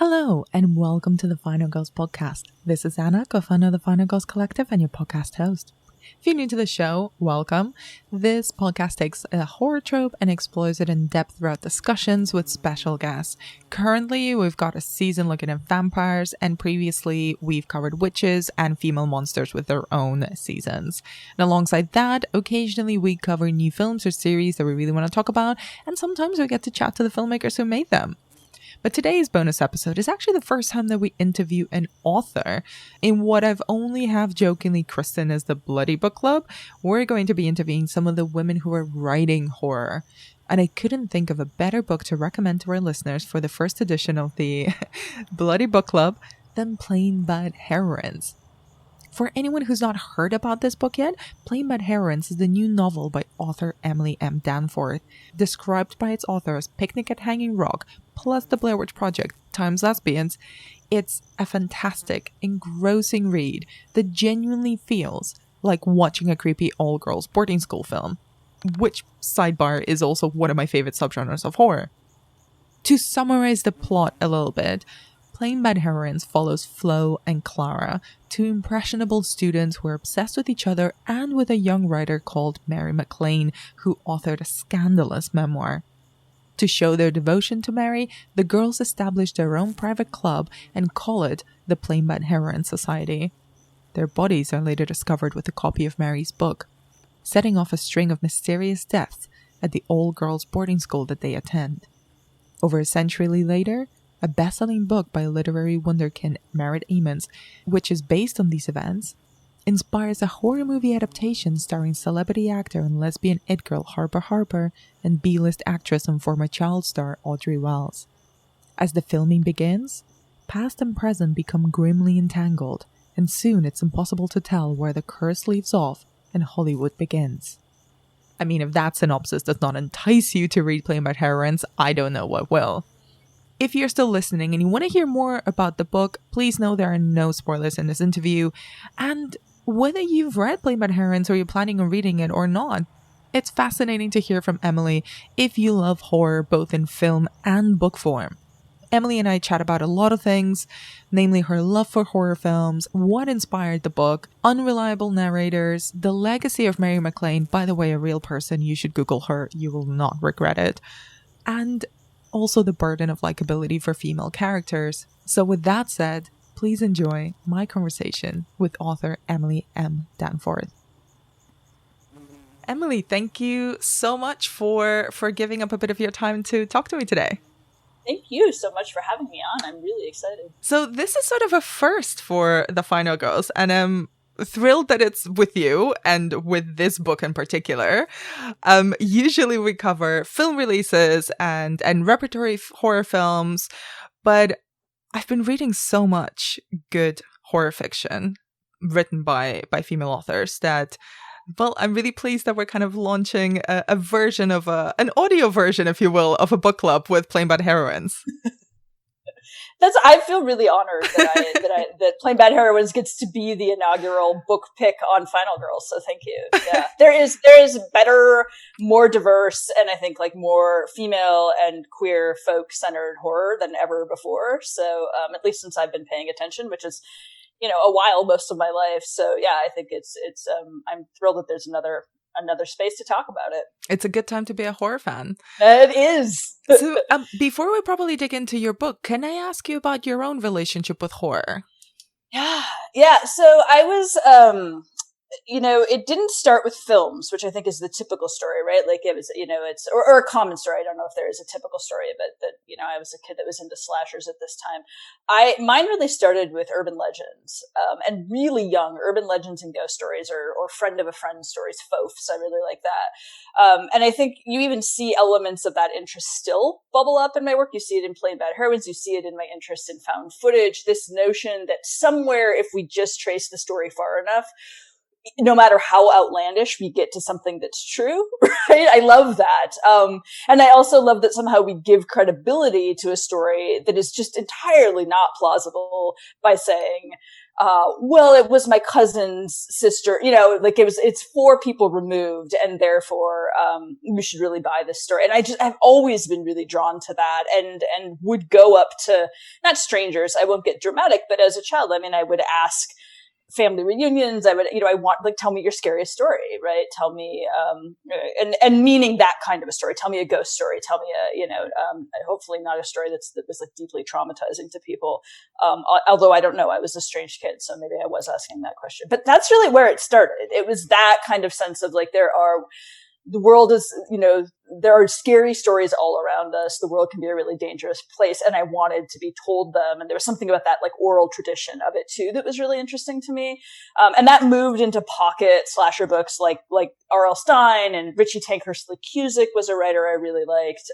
Hello, and welcome to the Final Girls podcast. This is Anna, co-founder of the Final Girls Collective and your podcast host. If you're new to the show, welcome. This podcast takes a horror trope and explores it in depth throughout discussions with special guests. Currently, we've got a season looking at vampires, and previously we've covered witches and female monsters with their own seasons. And alongside that, occasionally we cover new films or series that we really want to talk about, and sometimes we get to chat to the filmmakers who made them. But today's bonus episode is actually the first time that we interview an author. In what I've only half jokingly christened as the Bloody Book Club, we're going to be interviewing some of the women who are writing horror. And I couldn't think of a better book to recommend to our listeners for the first edition of the Bloody Book Club than Plain Bad Heroines. For anyone who's not heard about this book yet, Plain Bad Heroines is the new novel by author Emily M. Danforth, described by its author as Picnic at Hanging Rock, plus the Blair Witch Project, times lesbians. It's a fantastic, engrossing read that genuinely feels like watching a creepy all-girls boarding school film, which, sidebar, is also one of my favorite subgenres of horror. To summarize the plot a little bit, Plain Bad Heroines follows Flo and Clara, two impressionable students who are obsessed with each other and with a young writer called Mary McLean, who authored a scandalous memoir. To show their devotion to Mary, the girls establish their own private club and call it the Plain Bad Heroine Society. Their bodies are later discovered with a copy of Mary's book, setting off a string of mysterious deaths at the all-girls boarding school that they attend. Over a century later, a best-selling book by literary wunderkind Merritt Emmons, which is based on these events, inspires a horror movie adaptation starring celebrity actor and lesbian it-girl Harper and B-list actress and former child star Audrey Wells. As the filming begins, past and present become grimly entangled, and soon it's impossible to tell where the curse leaves off and Hollywood begins. I mean, if that synopsis does not entice you to read Plain Bad Heroines, I don't know what will. If you're still listening and you want to hear more about the book, please know there are no spoilers in this interview. And whether you've read Plain Bad Heroines or you're planning on reading it or not, it's fascinating to hear from Emily if you love horror both in film and book form. Emily and I chat about a lot of things, namely her love for horror films, what inspired the book, unreliable narrators, the legacy of Mary McLean, by the way, a real person, you should Google her, you will not regret it, and also the burden of likability for female characters. So with that said, please enjoy my conversation with author Emily M. Danforth. Emily, thank you so much for giving up a bit of your time to talk to me today. Thank you so much for having me on. I'm really excited. So this is sort of a first for the Final Girls, and I'm thrilled that it's with you and with this book in particular. Usually we cover film releases and repertory horror films, but I've been reading so much good horror fiction written by female authors that, well, I'm really pleased that we're kind of launching a version of an audio version, if you will, of a book club with Plain Bad Heroines. I feel really honored that Plain Bad Heroines gets to be the inaugural book pick on Final Girls. So thank you. Yeah, there is better, more diverse, and I think like more female and queer folk centered horror than ever before. So at least since I've been paying attention, which is a while, most of my life. So yeah, I think it's I'm thrilled that there's another space to talk about it. It's a good time to be a horror fan. It is. So before we probably dig into your book, can I ask you about your own relationship with horror? Yeah. So I was, it didn't start with films, which I think is the typical story, right? Like it was, it's, or a common story. I don't know if there is a typical story, but that, I was a kid that was into slashers at this time. Mine really started with urban legends, and really young urban legends and ghost stories or friend of a friend stories, FOFs. I really like that. And I think you even see elements of that interest still bubble up in my work. You see it in Plain Bad Heroines. You see it in my interest in found footage, this notion that somewhere, if we just trace the story far enough, no matter how outlandish, we get to something that's true, right? I love that. And I also love that somehow we give credibility to a story that is just entirely not plausible by saying, well, it was my cousin's sister, like it's 4 people removed, and therefore, we should really buy this story. And I've always been really drawn to that, and would go up to, not strangers, I won't get dramatic, but as a child, I mean, I would ask family reunions. I would, I want, like, tell me your scariest story, right? Tell me, and meaning that kind of a story. Tell me a ghost story. Tell me hopefully not a story that was like deeply traumatizing to people. Although I don't know, I was a strange kid, so maybe I was asking that question. But that's really where it started. It was that kind of sense of like, the world is, there are scary stories all around us. The world can be a really dangerous place. And I wanted to be told them. And there was something about that like oral tradition of it too that was really interesting to me. And that moved into pocket slasher books like R.L. Stine, and Richie Tankhurst Cusick was a writer I really liked.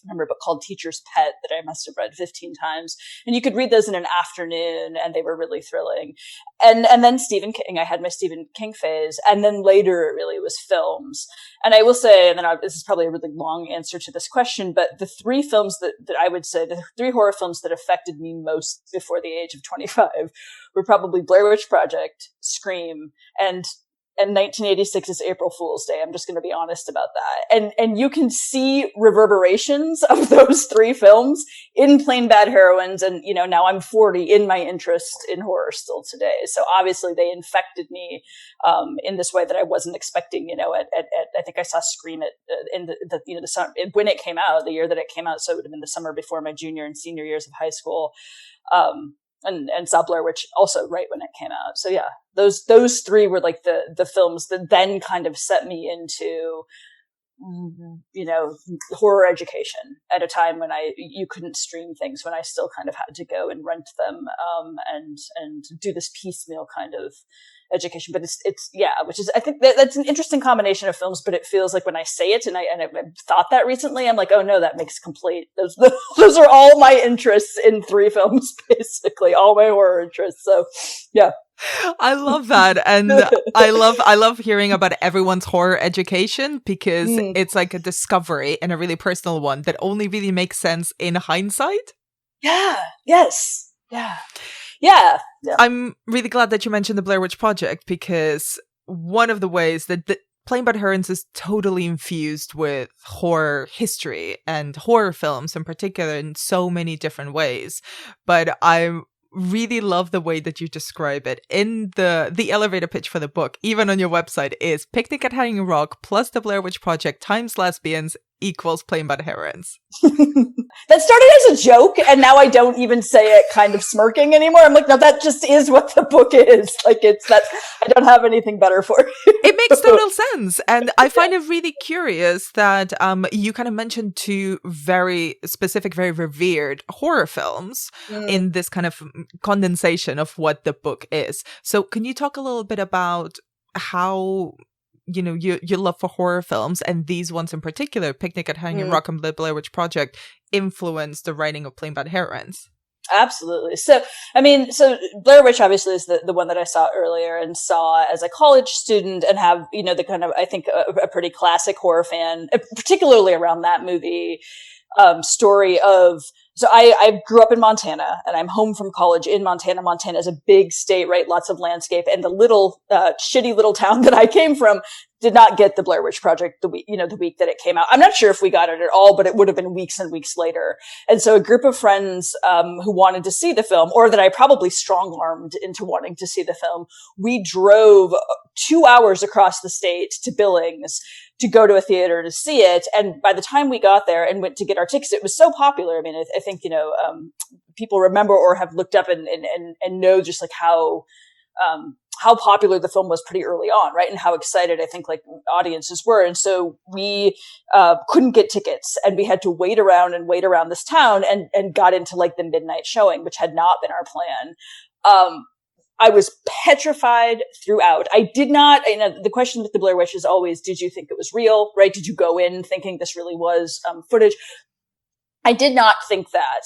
Remember a book called Teacher's Pet that I must have read 15 times. And you could read those in an afternoon, and they were really thrilling. And then Stephen King, I had my Stephen King phase. And then later it really was films. And I will say, and then this is probably a really long answer to this question, but the 3 films that I would say, the 3 horror films that affected me most before the age of 25 were probably Blair Witch Project, Scream, and 1986's April Fool's Day. I'm just going to be honest about that. And you can see reverberations of those 3 films in Plain Bad Heroines. And, now I'm 40, in my interest in horror still today. So obviously they infected me, in this way that I wasn't expecting, I think I saw Scream in the summer, when it came out, the year that it came out. So it would have been the summer before my junior and senior years of high school. And saw Blair Witch also right when it came out. So yeah, those 3 were like the films that then kind of set me into, horror education at a time when you couldn't stream things, when I still kind of had to go and rent them, and do this piecemeal kind of education. But it's which is, I think that's an interesting combination of films, but it feels like when I say it, and I thought that recently, I'm like, oh no, that makes complete, those are all my interests in 3 films, basically all my horror interests. So yeah. I love that. And I love hearing about everyone's horror education, because it's like a discovery, and a really personal one that only really makes sense in hindsight. Yeah. Yes. Yeah. Yeah. I'm really glad that you mentioned the Blair Witch Project, because one of the ways that Plain Bad Heroines is totally infused with horror history and horror films in particular in so many different ways. But I really love the way that you describe it. In the elevator pitch for the book, even on your website, is Picnic at Hanging Rock plus the Blair Witch Project times lesbians equals Plain Bad Heroines. That started as a joke, and now I don't even say it kind of smirking anymore. I'm like, no, that just is what the book is. Like, it's that, I don't have anything better for it. It makes total sense. And I find it really curious that you kind of mentioned 2 very specific, very revered horror films in this kind of condensation of what the book is. So can you talk a little bit about how your love for horror films, and these ones in particular, Picnic at Hanging Rock and the Blair Witch Project, influenced the writing of Plain Bad Heroines? Absolutely. So Blair Witch obviously is the one that I saw earlier, and saw as a college student, and have, the kind of, I think, a pretty classic horror fan, particularly around that movie, story of, so I grew up in Montana, and I'm home from college in Montana. Montana is a big state, right? Lots of landscape. And the little, shitty little town that I came from did not get the Blair Witch Project the week that it came out. I'm not sure if we got it at all, but it would have been weeks and weeks later. And so a group of friends, who wanted to see the film, or that I probably strong-armed into wanting to see the film, we drove 2 hours across the state to Billings to go to a theater to see it. And by the time we got there and went to get our tickets, it was so popular. I mean, I think, people remember or have looked up and know just like how popular the film was pretty early on, right? And how excited I think like audiences were. And so we couldn't get tickets, and we had to wait around this town, and got into like the midnight showing, which had not been our plan. I was petrified throughout. I did not, the question with the Blair Witch is always, did you think it was real, right? Did you go in thinking this really was footage? I did not think that.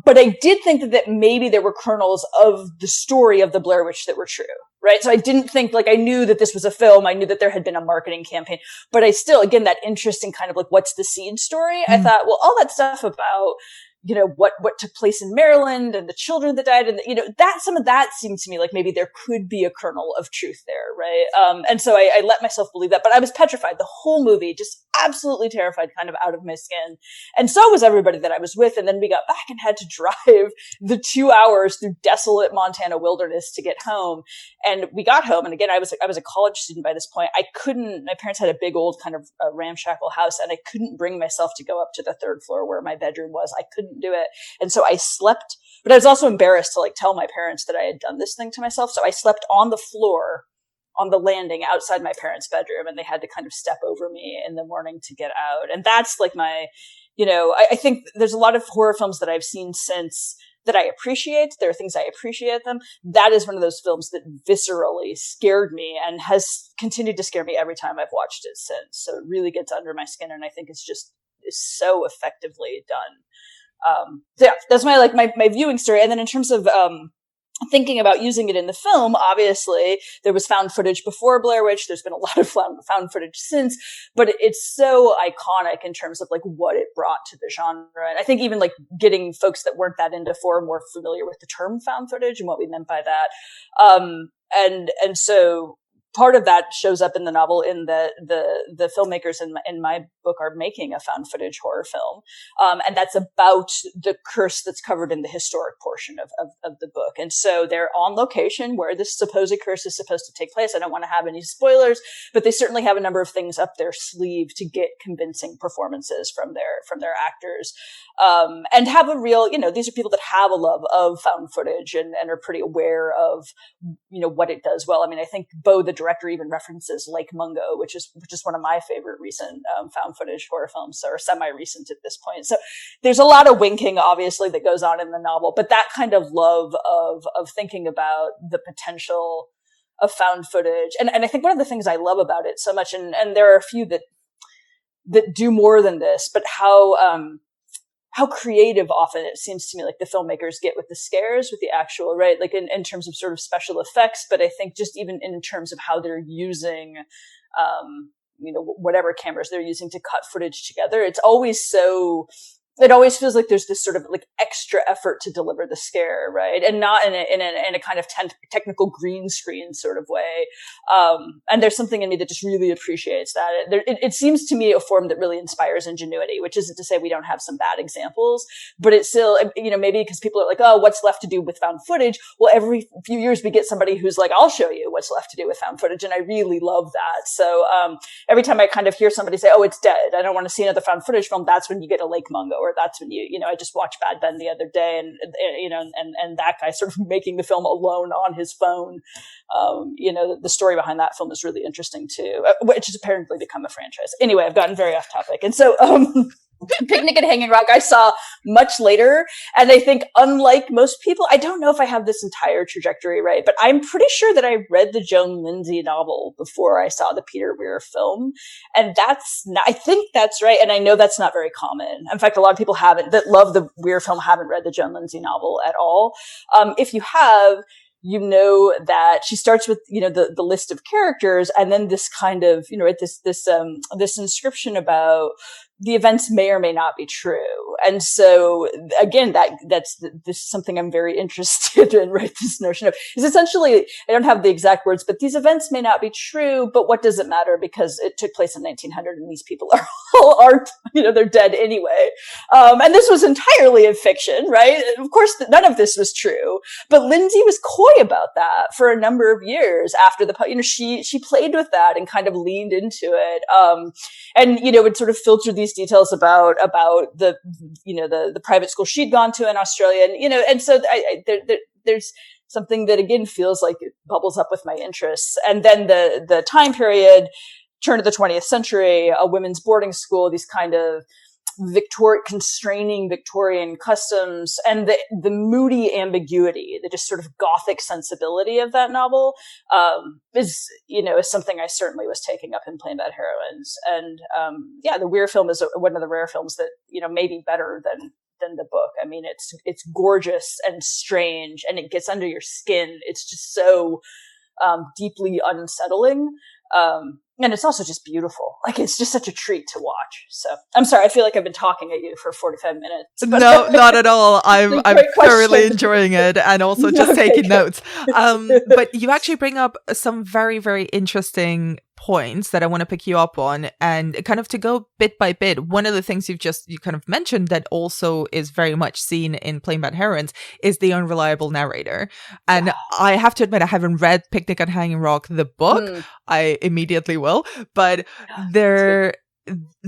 But I did think that maybe there were kernels of the story of the Blair Witch that were true, right? So I didn't think, like, I knew that this was a film. I knew that there had been a marketing campaign, but I still, again, that interesting kind of like, what's the seed story? I thought, well, all that stuff about, what took place in Maryland and the children that died. And, that some of that seemed to me like maybe there could be a kernel of truth there. Right. And so I let myself believe that, but I was petrified the whole movie, just absolutely terrified, kind of out of my skin. And so was everybody that I was with. And then we got back and had to drive the 2 hours through desolate Montana wilderness to get home. And we got home. And again, I was a college student by this point. My parents had a big old kind of ramshackle house, and I couldn't bring myself to go up to the third floor where my bedroom was. I couldn't do it. And so I slept, but I was also embarrassed to tell my parents that I had done this thing to myself. So I slept on the floor, on the landing outside my parents' bedroom, and they had to kind of step over me in the morning to get out. And that's my, I think there's a lot of horror films that I've seen since that I appreciate. There are things I appreciate them. That is one of those films that viscerally scared me and has continued to scare me every time I've watched it since. So it really gets under my skin, and I think is so effectively done. So yeah, that's my viewing story. And then in terms of thinking about using it in the film, obviously there was found footage before Blair Witch. There's been a lot of found footage since, but it's so iconic in terms of what it brought to the genre. And I think even getting folks that weren't that into horror more familiar with the term found footage and what we meant by that. And so part of that shows up in the novel in the filmmakers in my book are making a found footage horror film. And that's about the curse that's covered in the historic portion of the book. And so they're on location where this supposed curse is supposed to take place. I don't want to have any spoilers, but they certainly have a number of things up their sleeve to get convincing performances from their actors. And have a real, these are people that have a love of found footage and are pretty aware of, what it does well. I mean, I think Bo, the director, even references Lake Mungo, which is one of my favorite recent found footage horror films, or semi-recent at this point. So there's a lot of winking, obviously, that goes on in the novel, but that kind of love of thinking about the potential of found footage. And I think one of the things I love about it so much, and there are a few that do more than this, but how creative often it seems to me the filmmakers get with the scares, with the actual, right? In terms of sort of special effects, but I think just even in terms of how they're using, whatever cameras they're using to cut footage together. It always feels like there's this sort of extra effort to deliver the scare, right? And not in a kind of technical green screen sort of way. And there's something in me that just really appreciates that. It seems to me a form that really inspires ingenuity, which isn't to say we don't have some bad examples, but it's still, maybe because people are oh, what's left to do with found footage? Well, every few years we get somebody who's I'll show you what's left to do with found footage. And I really love that. So, every time I kind of hear somebody say, oh, it's dead, I don't want to see another found footage film, that's when you get a Lake Mungo, or that's when I just watched Bad Ben the other day, and that guy sort of making the film alone on his phone. The story behind that film is really interesting too, which has apparently become a franchise. Anyway, I've gotten very off topic. And so, Picnic at Hanging Rock, I saw much later. And I think unlike most people, I don't know if I have this entire trajectory right, but I'm pretty sure that I read the Joan Lindsay novel before I saw the Peter Weir film. And I think that's right. And I know that's not very common. In fact, a lot of people that love the Weir film haven't read the Joan Lindsay novel at all. If you have, that she starts with, the list of characters, and then this kind of, this inscription about the events may or may not be true. And so again, that's something I'm very interested in, right? This notion of is essentially, I don't have the exact words, but these events may not be true, but what does it matter? Because it took place in 1900 and these people aren't, they're dead anyway. And this was entirely a fiction, right? Of course, none of this was true, but Lindsay was coy about that for a number of years after she played with that and kind of leaned into it. And, would sort of filter these details about the private school she'd gone to in Australia. And so there's something that again feels like it bubbles up with my interests. And then the time period, turn of the 20th century, a women's boarding school, these kind of constraining Victorian customs, and the moody ambiguity, the just sort of gothic sensibility of that novel, is something I certainly was taking up in Plain Bad Heroines. And, the Weir film is one of the rare films that, may be better than the book. I mean, it's gorgeous and strange, and it gets under your skin. It's just so, deeply unsettling. And it's also just beautiful. Like, it's just such a treat to watch. So I'm sorry. I feel like I've been talking at you for 45 minutes. No, not at all. I'm thoroughly enjoying it, and also just taking notes. But you actually bring up some very, very interesting points that I want to pick you up on, and kind of to go bit by bit. One of the things you kind of mentioned that also is very much seen in Plain Bad Heroines is the unreliable narrator. And I have to admit, I haven't read Picnic at Hanging Rock, the book. I immediately will, but there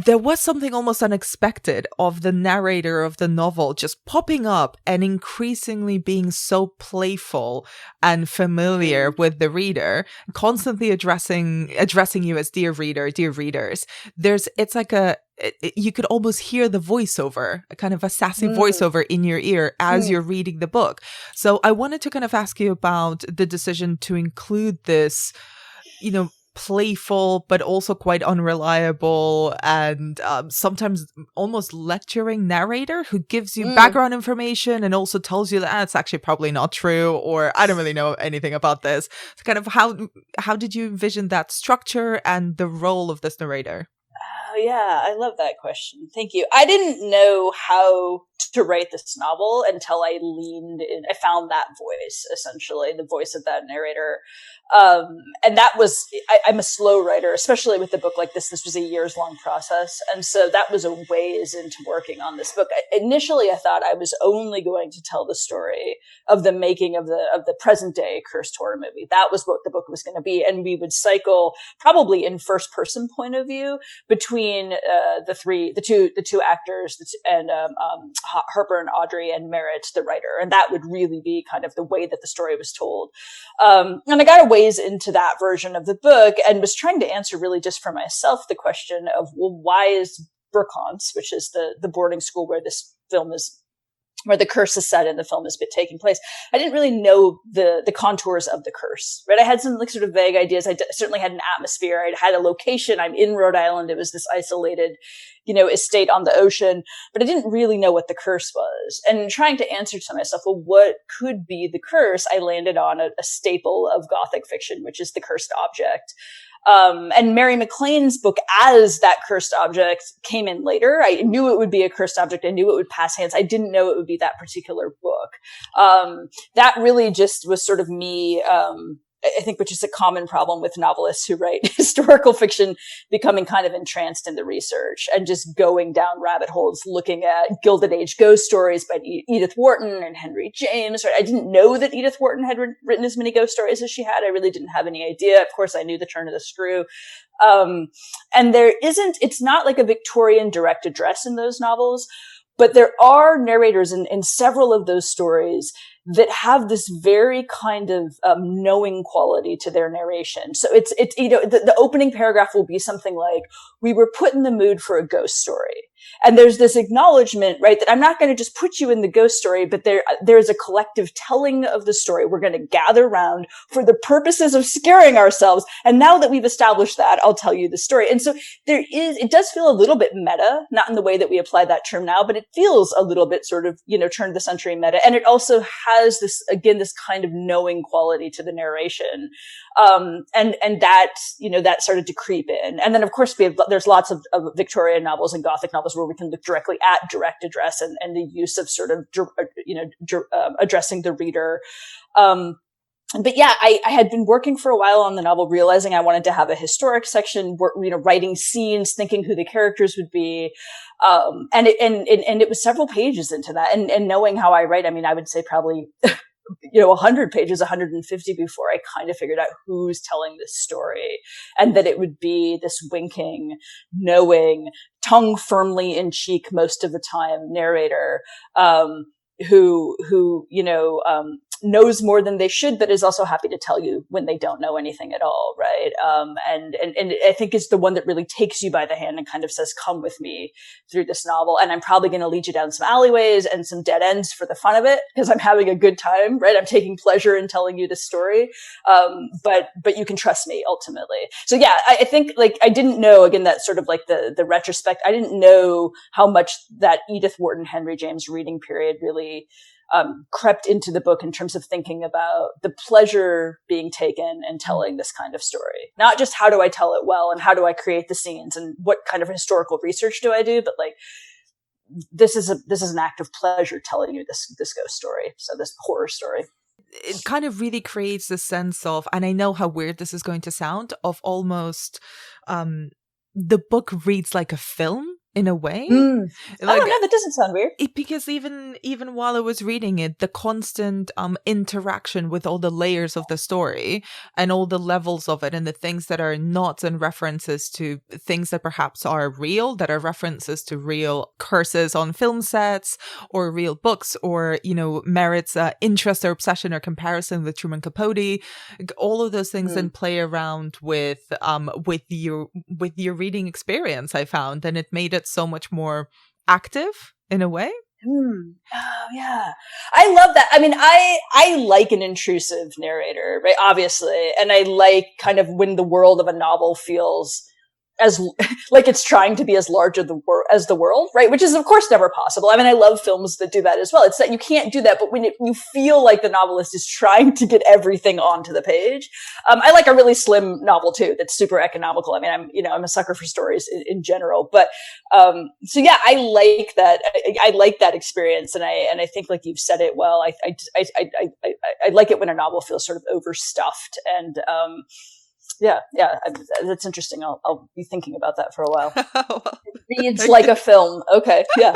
was something almost unexpected of the narrator of the novel just popping up and increasingly being so playful and familiar with the reader, constantly addressing you as dear reader, dear readers. It's like you could almost hear the voiceover, a kind of a sassy voiceover in your ear as you're reading the book. So I wanted to kind of ask you about the decision to include this, playful but also quite unreliable and sometimes almost lecturing narrator who gives you background information and also tells you that it's actually probably not true, or I don't really know anything about this. So kind of how did you envision that structure and the role of this narrator? Oh, yeah, I love that question. Thank you. I didn't know how to write this novel until I leaned in. I found that voice, essentially, the voice of that narrator. And that was, I'm a slow writer, especially with a book like this. This was a years-long process. And so that was a ways into working on this book. Initially, I thought I was only going to tell the story of the making of the present-day cursed horror movie. That was what the book was going to be. And we would cycle, probably in first-person point of view, between the two actors, and Harper and Audrey, and Merritt, the writer. And that would really be kind of the way that the story was told. And I got a ways into that version of the book and was trying to answer really just for myself the question of, well, why is Burkhan's, which is the boarding school where this film is, where the curse is set and the film is taking place. I didn't really know the contours of the curse, right? I had some like sort of vague ideas. I certainly had an atmosphere. I had a location. I'm in Rhode Island. It was this isolated, estate on the ocean, but I didn't really know what the curse was. And trying to answer to myself, well, what could be the curse? I landed on a staple of Gothic fiction, which is the cursed object. And Mary MacLane's book as that cursed object came in later. I knew it would be a cursed object. I knew it would pass hands. I didn't know it would be that particular book. That really just was sort of me, I think, which is a common problem with novelists who write historical fiction, becoming kind of entranced in the research and just going down rabbit holes, looking at Gilded Age ghost stories by Edith Wharton and Henry James. Right? I didn't know that Edith Wharton had written as many ghost stories as she had. I really didn't have any idea. Of course, I knew The Turn of the Screw. And it's not like a Victorian direct address in those novels, but there are narrators in several of those stories that have this very kind of knowing quality to their narration. So it's the opening paragraph will be something like, "We were put in the mood for a ghost story." And there's this acknowledgement, right, that I'm not going to just put you in the ghost story, but there's a collective telling of the story. We're going to gather around for the purposes of scaring ourselves. And now that we've established that, I'll tell you the story. And so it does feel a little bit meta, not in the way that we apply that term now, but it feels a little bit sort of, turn of the century meta. And it also has this kind of knowing quality to the narration. And that started to creep in. And then, of course, there's lots of Victorian novels and Gothic novels where we can look directly at direct address and the use of sort of, addressing the reader. But yeah, I had been working for a while on the novel, realizing I wanted to have a historic section, writing scenes, thinking who the characters would be. And it was several pages into that. And knowing how I write, I mean, I would say probably 100 pages, 150 before I kind of figured out who's telling this story, and that it would be this winking, knowing, tongue firmly in cheek most of the time narrator, who knows more than they should, but is also happy to tell you when they don't know anything at all, right? And I think it's the one that really takes you by the hand and kind of says, "Come with me through this novel, and I'm probably going to lead you down some alleyways and some dead ends for the fun of it, because I'm having a good time, right? I'm taking pleasure in telling you this story, but you can trust me ultimately." So yeah, I think I didn't know, again, that sort of the retrospect. I didn't know how much that Edith Wharton, Henry James reading period really crept into the book in terms of thinking about the pleasure being taken in telling this kind of story. Not just how do I tell it well and how do I create the scenes and what kind of historical research do I do, but like, this is an act of pleasure telling you this ghost story. So this horror story. It kind of really creates this sense of, and I know how weird this is going to sound, of almost the book reads like a film in a way. Like, oh no, that doesn't sound weird. Because even while I was reading it, the constant interaction with all the layers of the story and all the levels of it and the things that are nods and references to things that perhaps are real, that are references to real curses on film sets or real books, or, you know, Merritt's interest or obsession or comparison with Truman Capote, all of those things then play around with your reading experience, I found, and it made it so much more active in a way. Oh yeah, I love that. I mean, I like an intrusive narrator, right? Obviously, and I like kind of when the world of a novel feels as like it's trying to be as large as the world, right? Which is of course never possible. I mean, I love films that do that as well. It's that you can't do that, but when you feel like the novelist is trying to get everything onto the page. I like a really slim novel too that's super economical. I mean, I'm a sucker for stories in general, but so yeah, I like that. I like that experience, and I think, like you've said it well. I like it when a novel feels sort of overstuffed, and yeah, that's interesting. I'll be thinking about that for a while. It reads like a film. Okay, yeah.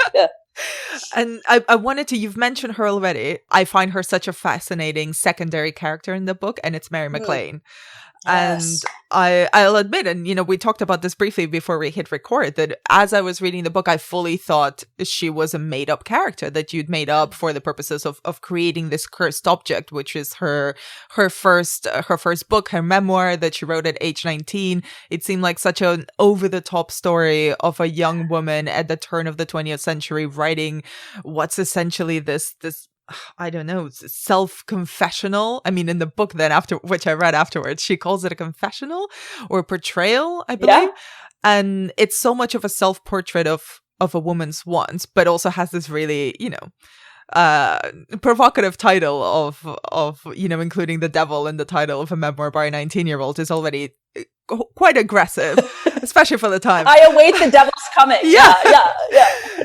And I wanted to, you've mentioned her already. I find her such a fascinating secondary character in the book, and it's Mary McLean. Yes. And I'll admit, and you know, we talked about this briefly before we hit record, that as I was reading the book, I fully thought she was a made up character that you'd made up for the purposes of creating this cursed object, which is her first book, her memoir that she wrote at age 19. It seemed like such an over the top story of a young woman at the turn of the 20th century writing what's essentially this I don't know, self-confessional. I mean, in the book then, after which I read afterwards, she calls it a confessional or portrayal, I believe. Yeah. And it's so much of a self-portrait of a woman's wants, but also has this really, you know, provocative title of, you know, including the devil in the title of a memoir by a 19-year-old is already quite aggressive, especially for the time. I await the devil's coming. Yeah.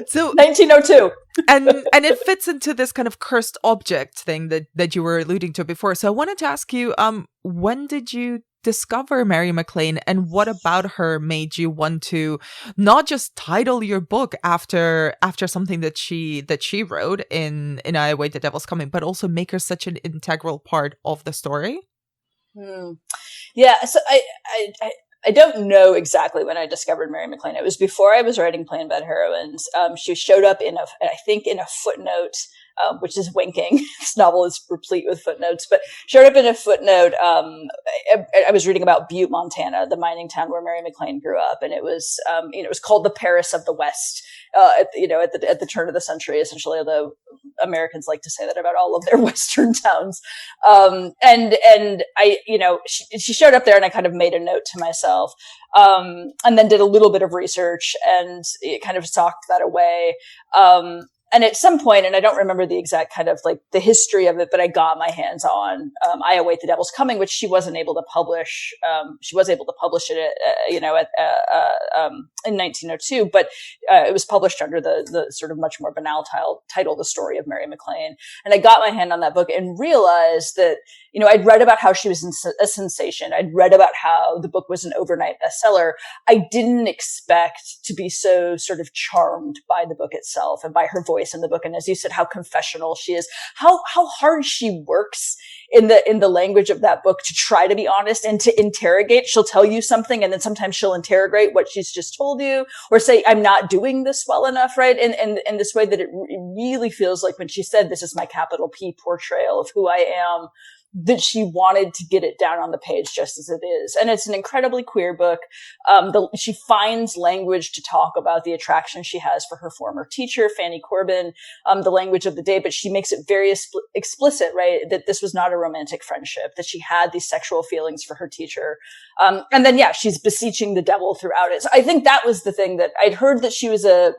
So 1902. and it fits into this kind of cursed object thing that you were alluding to before. So I wanted to ask you, when did you discover Mary McLean, and what about her made you want to not just title your book after something that she wrote in I Await the Devil's Coming, but also make her such an integral part of the story? Yeah, so I don't know exactly when I discovered Mary McLean. It was before I was writing Plain Bad Heroines. She showed up in a footnote, which is winking. This novel is replete with footnotes, but showed up in a footnote. I was reading about Butte, Montana, the mining town where Mary McLean grew up, and it was it was called the Paris of the West. At the turn of the century, essentially, although Americans like to say that about all of their Western towns. And I, she showed up there, and I kind of made a note to myself, and then did a little bit of research, and it kind of socked that away. And at some point, and I don't remember the exact kind of like the history of it, but I got my hands on I Await the Devil's Coming, which she wasn't able to publish. She was able to publish it, in 1902, but it was published under the sort of much more banal title, The Story of Mary McLean. And I got my hand on that book and realized that, I'd read about how she was a sensation. I'd read about how the book was an overnight bestseller. I didn't expect to be so sort of charmed by the book itself and by her voice in the book. And as you said, how confessional she is, how hard she works in the language of that book to try to be honest and to interrogate. She'll tell you something, and then sometimes she'll interrogate what she's just told you, or say, I'm not doing this well enough, right? And this way that it really feels like when she said, this is my capital P portrayal of who I am, that she wanted to get it down on the page just as it is. And it's an incredibly queer book. She finds language to talk about the attraction she has for her former teacher, Fanny Corbin, the language of the day, but she makes it very explicit, right? That this was not a romantic friendship, that she had these sexual feelings for her teacher. And then, she's beseeching the devil throughout it. So I think that was the thing that I'd heard, that she was a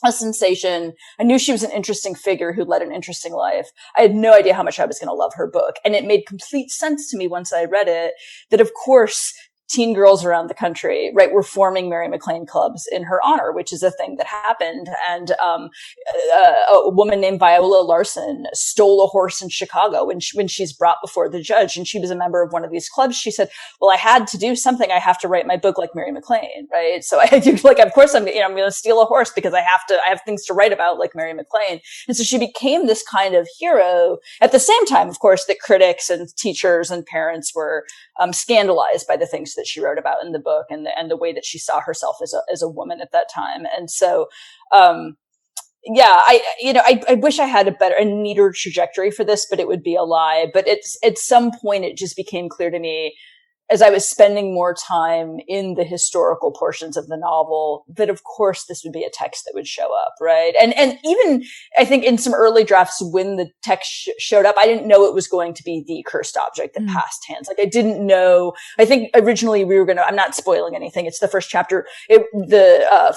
a sensation. I knew she was an interesting figure who led an interesting life. I had no idea how much I was going to love her book. And it made complete sense to me once I read it that, of course, teen girls around the country, right, were forming Mary McLean clubs in her honor, which is a thing that happened. And a woman named Viola Larson stole a horse in Chicago when she's brought before the judge, and she was a member of one of these clubs. She said, "Well, I had to do something. I have to write my book like Mary McLean, right? So I do, like, of course, I'm going to steal a horse because I have things to write about like Mary McLean." And so she became this kind of hero. At the same time, of course, that critics and teachers and parents were scandalized by the things that she wrote about in the book, and the way that she saw herself as a woman at that time. And so, I wish I had a neater trajectory for this, but it would be a lie. But at some point, it just became clear to me, as I was spending more time in the historical portions of the novel, that of course this would be a text that would show up, right? And even, I think, in some early drafts, when the text showed up, I didn't know it was going to be the cursed object that passed hands. Like, I didn't know. I think originally we were I'm not spoiling anything. It's the first chapter.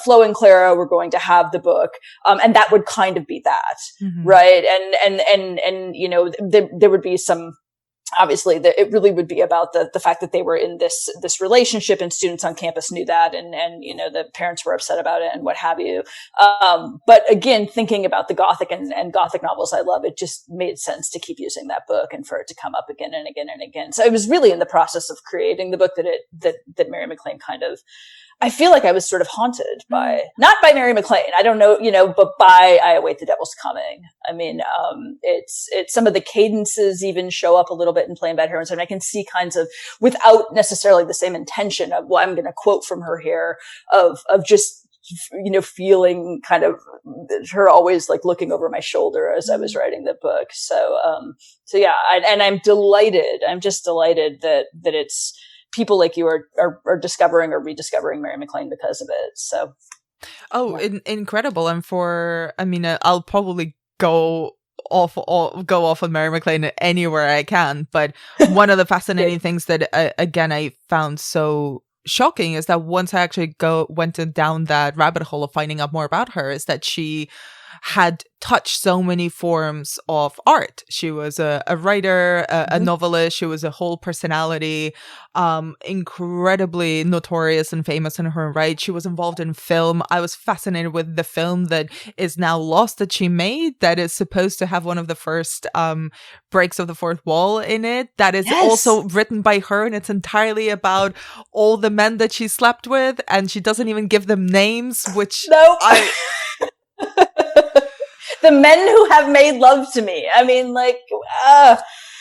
Flo and Clara were going to have the book, and that would kind of be that, right? And there would be some, obviously, it really would be about the fact that they were in this relationship, and students on campus knew that, and the parents were upset about it and what have you. But again, thinking about the Gothic and Gothic novels I love, it just made sense to keep using that book and for it to come up again and again and again. So it was really in the process of creating the book that Mary McLean kind of, I feel like I was sort of haunted by, not by Mary McLean, I don't know, but by I Await the Devil's Coming. I mean, it's some of the cadences even show up a little bit in Plain Bad Heroines, and I can see kinds of, without necessarily the same intention of, well, I'm going to quote from her here, of just, feeling kind of her always like looking over my shoulder as I was writing the book. So yeah, and I'm delighted. I'm just delighted that it's, people like you are discovering or rediscovering Mary McLean because of it. So, incredible! And I'll probably go off on Mary McLean anywhere I can. But one of the fascinating things that again I found so shocking is that once I actually went down that rabbit hole of finding out more about her, is that she had touched so many forms of art. She was a writer, a novelist. She was a whole personality, incredibly notorious and famous in her own right. She was involved in film. I was fascinated with the film that is now lost that she made, that is supposed to have one of the first breaks of the fourth wall in it. That is also written by her, and it's entirely about all the men that she slept with, and she doesn't even give them names, which the men who have made love to me. I mean, like,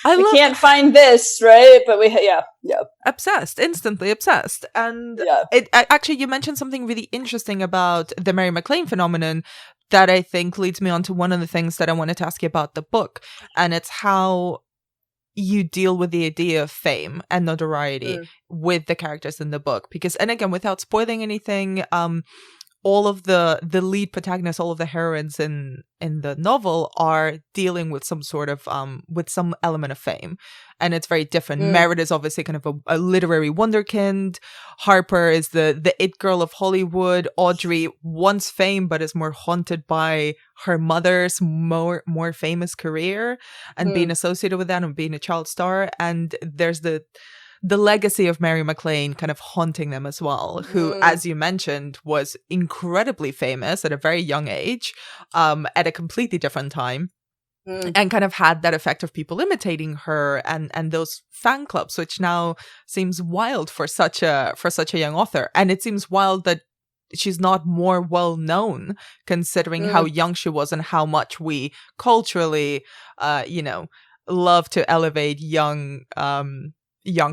we can't find this, right? But obsessed, instantly obsessed. And actually, you mentioned something really interesting about the Mary McLean phenomenon that I think leads me on to one of the things that I wanted to ask you about the book, and it's how you deal with the idea of fame and notoriety with the characters in the book. Because, and again, without spoiling anything, all of the lead protagonists, all of the heroines in the novel are dealing with some sort of with some element of fame, and it's very different. Merritt is obviously kind of a literary wonderkind. Harper is the it girl of Hollywood. Audrey wants fame but is more haunted by her mother's more famous career and being associated with that and being a child star. And there's the legacy of Mary McLean kind of haunting them as well, who, as you mentioned, was incredibly famous at a very young age, at a completely different time, and kind of had that effect of people imitating her and those fan clubs, which now seems wild for such a young author. And it seems wild that she's not more well known, considering how young she was and how much we culturally, love to elevate young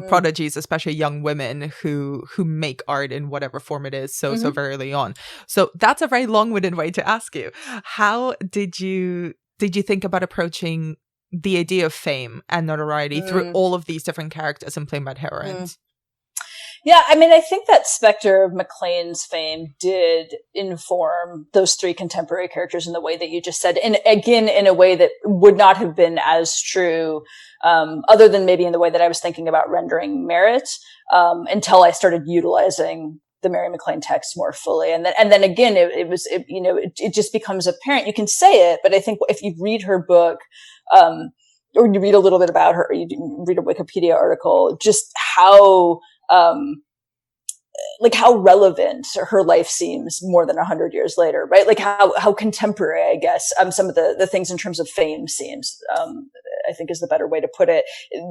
prodigies, especially young women who make art in whatever form it is so very early on. So that's a very long-winded way to ask you, how did you think about approaching the idea of fame and notoriety through all of these different characters in Plain Bad Heroines? Yeah, I mean, I think that specter of McLean's fame did inform those three contemporary characters in the way that you just said. And again, in a way that would not have been as true, other than maybe in the way that I was thinking about rendering Merritt, until I started utilizing the Mary MacLane text more fully. And then again, it just becomes apparent. You can say it, but I think if you read her book, or you read a little bit about her, or you read a Wikipedia article, just how, how relevant her life seems more than 100 years later, right? Like how contemporary, I guess, some of the things in terms of fame seems, I think is the better way to put it,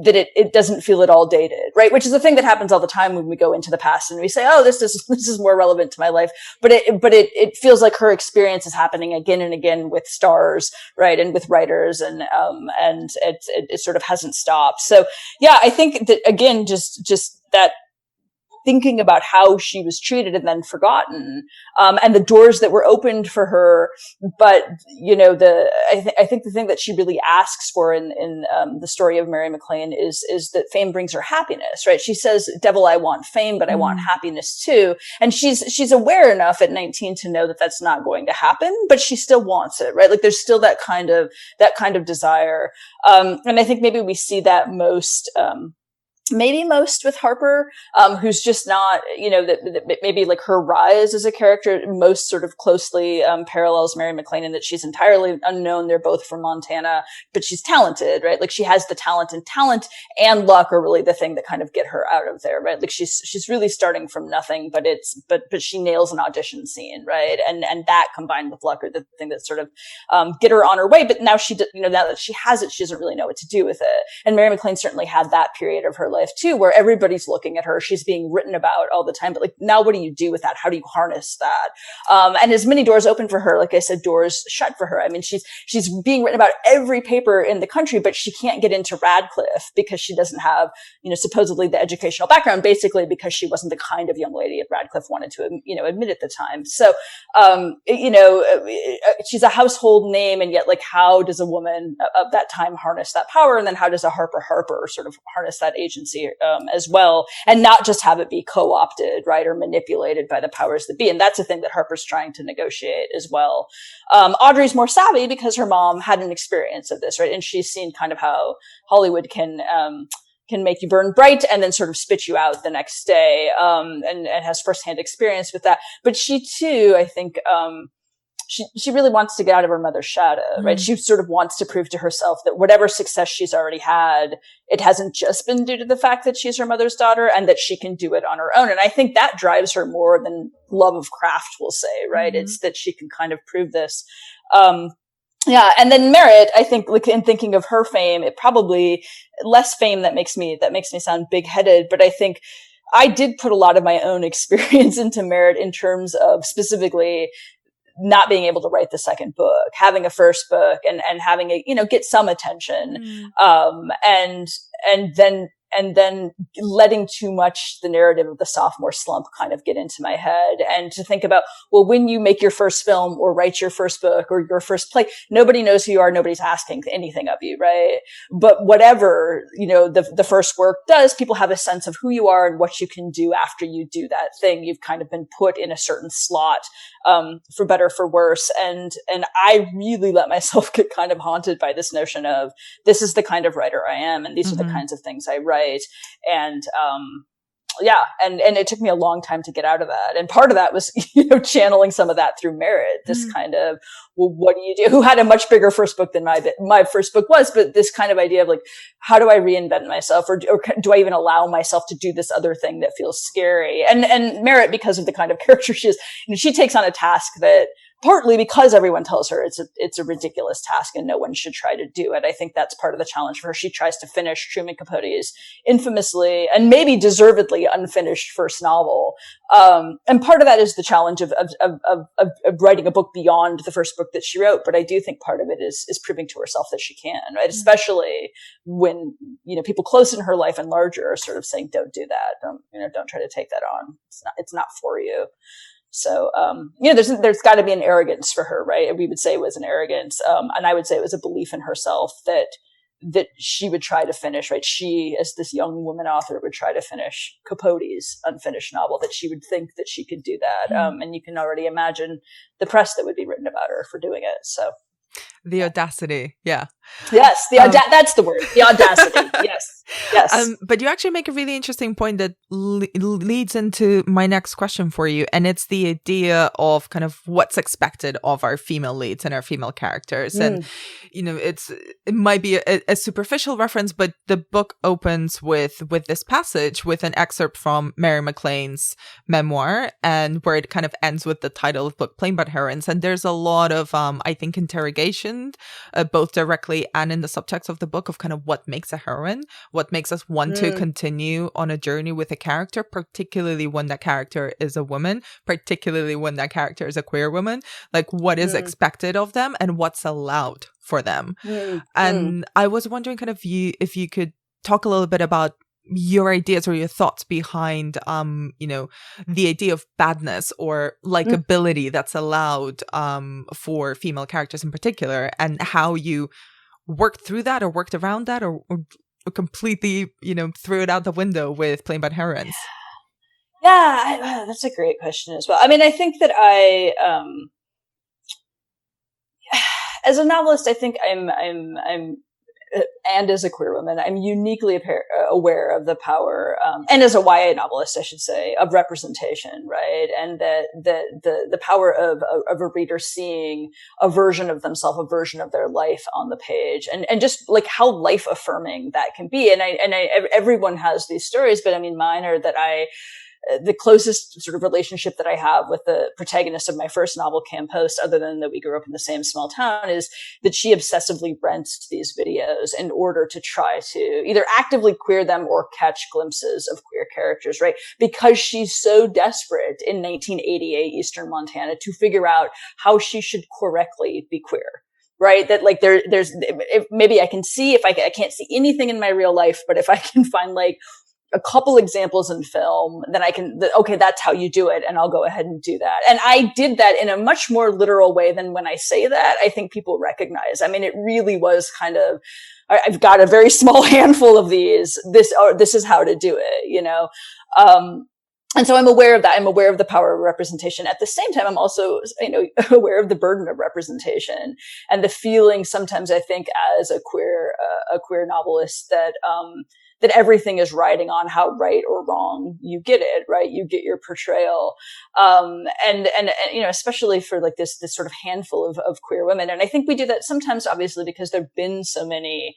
that it doesn't feel at all dated, right? Which is the thing that happens all the time when we go into the past and we say, oh, this is more relevant to my life. But it feels like her experience is happening again and again with stars, right? And with writers, and it sort of hasn't stopped. So yeah, I think that again, just that, thinking about how she was treated and then forgotten, and the doors that were opened for her. But, I think the thing that she really asks for in the story of Mary MacLane is that fame brings her happiness, right? She says, devil, I want fame, but I want happiness too. And she's aware enough at 19 to know that that's not going to happen, but she still wants it, right? Like there's still that kind of desire. And I think maybe we see that most with Harper, who's just not, that maybe like her rise as a character most sort of closely parallels Mary MacLane in that she's entirely unknown. They're both from Montana, but she's talented, right? Like she has the talent and luck are really the thing that kind of get her out of there, right? Like she's really starting from nothing, but she nails an audition scene, right? And that combined with luck are the thing that sort of get her on her way. But now now that she has it, she doesn't really know what to do with it. And Mary MacLane certainly had that period of her life too, where everybody's looking at her. She's being written about all the time, but like now what do you do with that? How do you harness that? And as many doors open for her, like I said, doors shut for her. I mean, she's being written about every paper in the country, but she can't get into Radcliffe because she doesn't have, supposedly the educational background, basically because she wasn't the kind of young lady Radcliffe wanted to, admit at the time. So, she's a household name, and yet like how does a woman of that time harness that power? And then how does a Harper sort of harness that agency as well, and not just have it be co-opted, right, or manipulated by the powers that be? And that's a thing that Harper's trying to negotiate as well. Audrey's more savvy because her mom had an experience of this, right, and she's seen kind of how Hollywood can make you burn bright and then sort of spit you out the next day, and has firsthand experience with that. But she too, I think, she really wants to get out of her mother's shadow, right? She sort of wants to prove to herself that whatever success she's already had, it hasn't just been due to the fact that she's her mother's daughter, and that she can do it on her own. And I think that drives her more than love of craft, we'll say, right? It's that she can kind of prove this. Yeah. And then Merritt, I think, like in thinking of her fame, it probably less fame that makes me sound big headed, but I think I did put a lot of my own experience into Merritt in terms of specifically not being able to write the second book, having a first book and having it, get some attention. And then letting too much the narrative of the sophomore slump kind of get into my head, and to think about, well, when you make your first film or write your first book or your first play, nobody knows who you are. Nobody's asking anything of you, right? But whatever, the first work does, people have a sense of who you are and what you can do after you do that thing. You've kind of been put in a certain slot, for better, for worse. And I really let myself get kind of haunted by this notion of, this is the kind of writer I am, and these are the kinds of things I write. And, and it took me a long time to get out of that. And part of that was, channeling some of that through Merritt, this kind of, well, what do you do? Who had a much bigger first book than my first book was, but this kind of idea of like, how do I reinvent myself? Or do I even allow myself to do this other thing that feels scary? And Merritt, because of the kind of character she is, she takes on a task that, partly because everyone tells her it's a ridiculous task and no one should try to do it. I think that's part of the challenge for her. She tries to finish Truman Capote's infamously and maybe deservedly unfinished first novel. And part of that is the challenge of writing a book beyond the first book that she wrote. But I do think part of it is proving to herself that she can, right? Especially when, people close in her life and larger are sort of saying, don't do that. Don't try to take that on. It's not for you. So, there's got to be an arrogance for her, right? We would say it was an arrogance. And I would say it was a belief in herself that she would try to finish, right? She, as this young woman author, would try to finish Capote's unfinished novel, that she would think that she could do that. And you can already imagine the press that would be written about her for doing it. So. The audacity. Yeah. Yes. That's the word. The audacity. Yes. Yes. But you actually make a really interesting point that leads into my next question for you. And it's the idea of kind of what's expected of our female leads and our female characters. And, it might be a superficial reference, but the book opens with this passage with an excerpt from Mary MacLane's memoir, and where it kind of ends with the title of the book, Plain Bad Heroines. And there's a lot of, I think, interrogation, both directly and in the subtext of the book, of kind of what makes a heroine, what makes us want to continue on a journey with a character, particularly when that character is a woman, particularly when that character is a queer woman, like what is expected of them and what's allowed for them. And I was wondering kind of if you could talk a little bit about your ideas or your thoughts behind, the idea of badness or likability that's allowed for female characters in particular, and how you worked through that or worked around that or completely, threw it out the window with Plain Bad Heroines. Yeah, that's a great question as well. I mean, I think that as a novelist, I think I'm and as a queer woman, I'm uniquely aware of the power, and as a YA novelist, I should say, of representation, right? And that the power of a reader seeing a version of themselves, a version of their life on the page, and just like how life affirming that can be. And everyone has these stories, but I mean, mine are that the closest sort of relationship that I have with the protagonist of my first novel, Cam Post, other than that we grew up in the same small town, is that she obsessively rents these videos in order to try to either actively queer them or catch glimpses of queer characters, right? Because she's so desperate in 1988 Eastern Montana to figure out how she should correctly be queer. Right. That like maybe I can see if I can't see anything in my real life, but if I can find like a couple examples in film, then okay, that's how you do it. And I'll go ahead and do that. And I did that in a much more literal way than when I say that, I think people recognize. I mean, it really was kind of, I've got a very small handful of these. This is how to do it, and so I'm aware of that. I'm aware of the power of representation. At the same time, I'm also, aware of the burden of representation and the feeling sometimes I think as a queer novelist that everything is riding on how right or wrong you get it, right? You get your portrayal. And especially for like this sort of handful of queer women. And I think we do that sometimes, obviously, because there've been so many,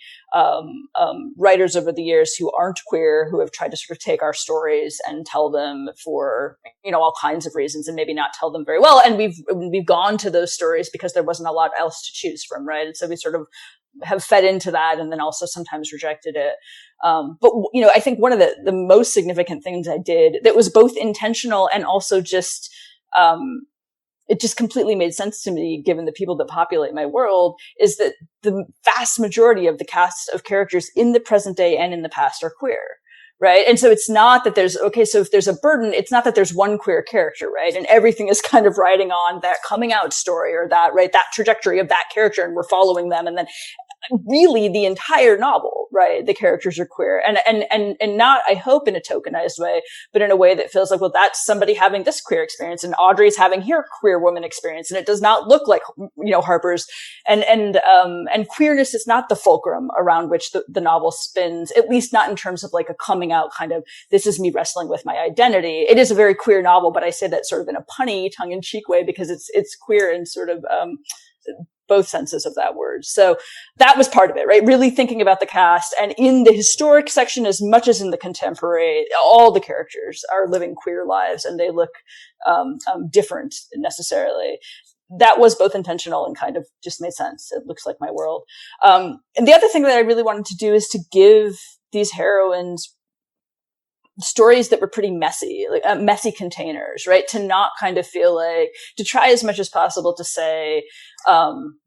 writers over the years who aren't queer, who have tried to sort of take our stories and tell them for, all kinds of reasons and maybe not tell them very well. And we've gone to those stories because there wasn't a lot else to choose from, right? And so we sort of have fed into that and then also sometimes rejected it. But I think one of the most significant things I did that was both intentional and also just, it just completely made sense to me, given the people that populate my world, is that the vast majority of the cast of characters in the present day and in the past are queer. Right. And so it's not that so if there's a burden, it's not that there's one queer character, right? And everything is kind of riding on that coming out story or that, right, that trajectory of that character, and we're following them. And then really the entire novel, right, the characters are queer, and not, I hope, in a tokenized way, but in a way that feels like, well, that's somebody having this queer experience, and Audrey's having her queer woman experience, and it does not look like, Harper's, and queerness is not the fulcrum around which the novel spins, at least not in terms of like a coming out kind of, this is me wrestling with my identity. It is a very queer novel, but I say that sort of in a punny, tongue-in-cheek way, because it's queer in sort of, both senses of that word. So that was part of it, right? Really thinking about the cast, and in the historic section as much as in the contemporary, all the characters are living queer lives, and they look different necessarily. That was both intentional and kind of just made sense. It looks like my world. And the other thing that I really wanted to do is to give these heroines stories that were pretty messy, like messy containers, right? To not kind of feel like, to try as much as possible to say,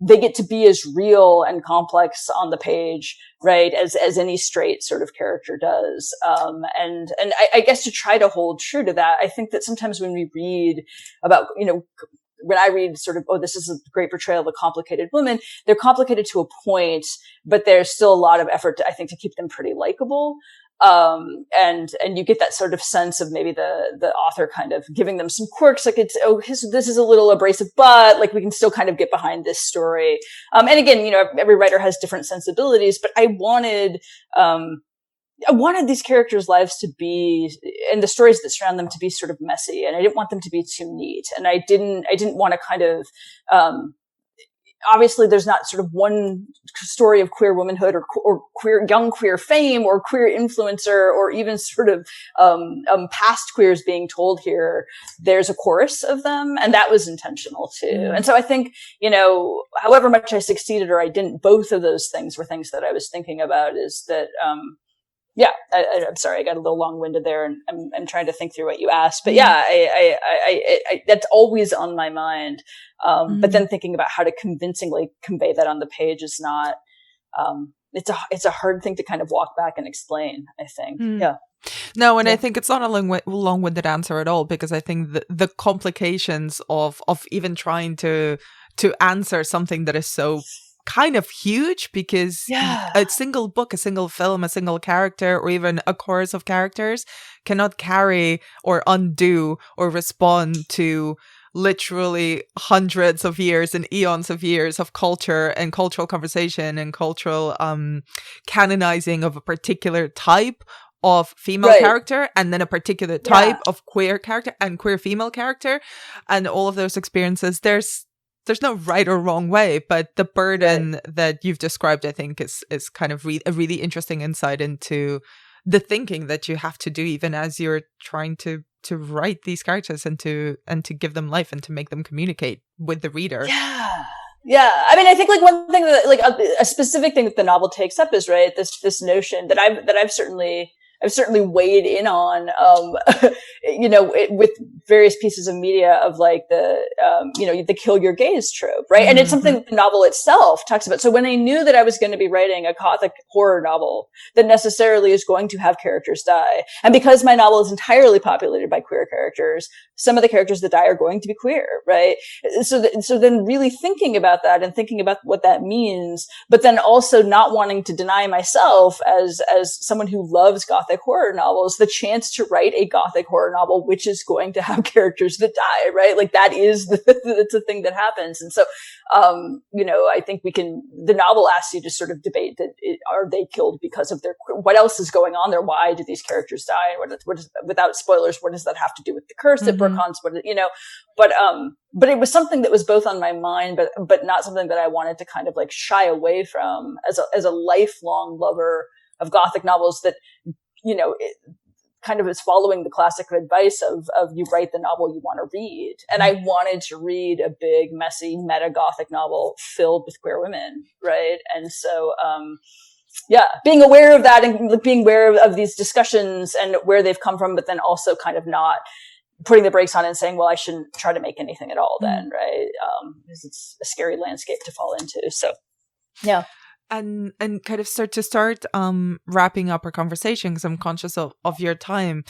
they get to be as real and complex on the page, right, as any straight sort of character does. And I guess to try to hold true to that, I think that sometimes when we read about, when I read sort of, oh, this is a great portrayal of a complicated woman, they're complicated to a point, but there's still a lot of effort, I think, to keep them pretty likable. And you get that sort of sense of maybe the author kind of giving them some quirks, like this is a little abrasive, but like we can still kind of get behind this story. And again, every writer has different sensibilities, but I wanted, I wanted these characters' lives to be, and the stories that surround them to be sort of messy, and I didn't want them to be too neat. And I didn't want to kind of, obviously there's not sort of one story of queer womanhood or queer, young queer fame or queer influencer or even sort of, past queers being told here. There's a chorus of them, and that was intentional too. And so I think, however much I succeeded or I didn't, both of those things were things that I was thinking about. Is that, I'm sorry, I got a little long-winded there, and I'm trying to think through what you asked. But yeah, I that's always on my mind. But then thinking about how to convincingly convey that on the page is not. It's a hard thing to kind of walk back and explain, I think. Yeah. No, and I think it's not a long-winded answer at all, because I think the complications of even trying to answer something that is so kind of huge, because a single book, a single film, a single character, or even a chorus of characters cannot carry or undo or respond to literally hundreds of years and eons of years of culture and cultural conversation and cultural canonizing of a particular type of female character, and then a particular type of queer character and queer female character, and all of those experiences. There's no right or wrong way, but the burden that you've described, I think, is kind of a really interesting insight into the thinking that you have to do, even as you're trying to write these characters and to give them life and to make them communicate with the reader. Yeah. I mean, I think like one thing that, like a specific thing that the novel takes up is this notion that I've certainly weighed in on, with various pieces of media of like the kill your gays trope, right? And it's something that the novel itself talks about. So when I knew that I was going to be writing a gothic horror novel that necessarily is going to have characters die, and because my novel is entirely populated by queer characters, some of the characters that die are going to be queer, right? So then really thinking about that and thinking about what that means, but then also not wanting to deny myself as someone who loves gothic horror novels the chance to write a gothic horror novel which is going to have characters that die, right? Like that is that's a thing that happens. And so I think the novel asks you to sort of debate that are they killed because of what else is going on there? Why do these characters die? And what is, without spoilers, what does that have to do with the curse that Brooke haunts? But it was something that was both on my mind, but not something that I wanted to kind of like shy away from as a lifelong lover of gothic novels that, it kind of is following the classic advice of you write the novel you want to read. And I wanted to read a big, messy, meta gothic novel filled with queer women. Right. And so, being aware of that and being aware of these discussions and where they've come from, but then also kind of not putting the brakes on and saying, well, I shouldn't try to make anything at all then. Right. Because it's a scary landscape to fall into. So, yeah. And kind of start wrapping up our conversation, because I'm conscious of your time.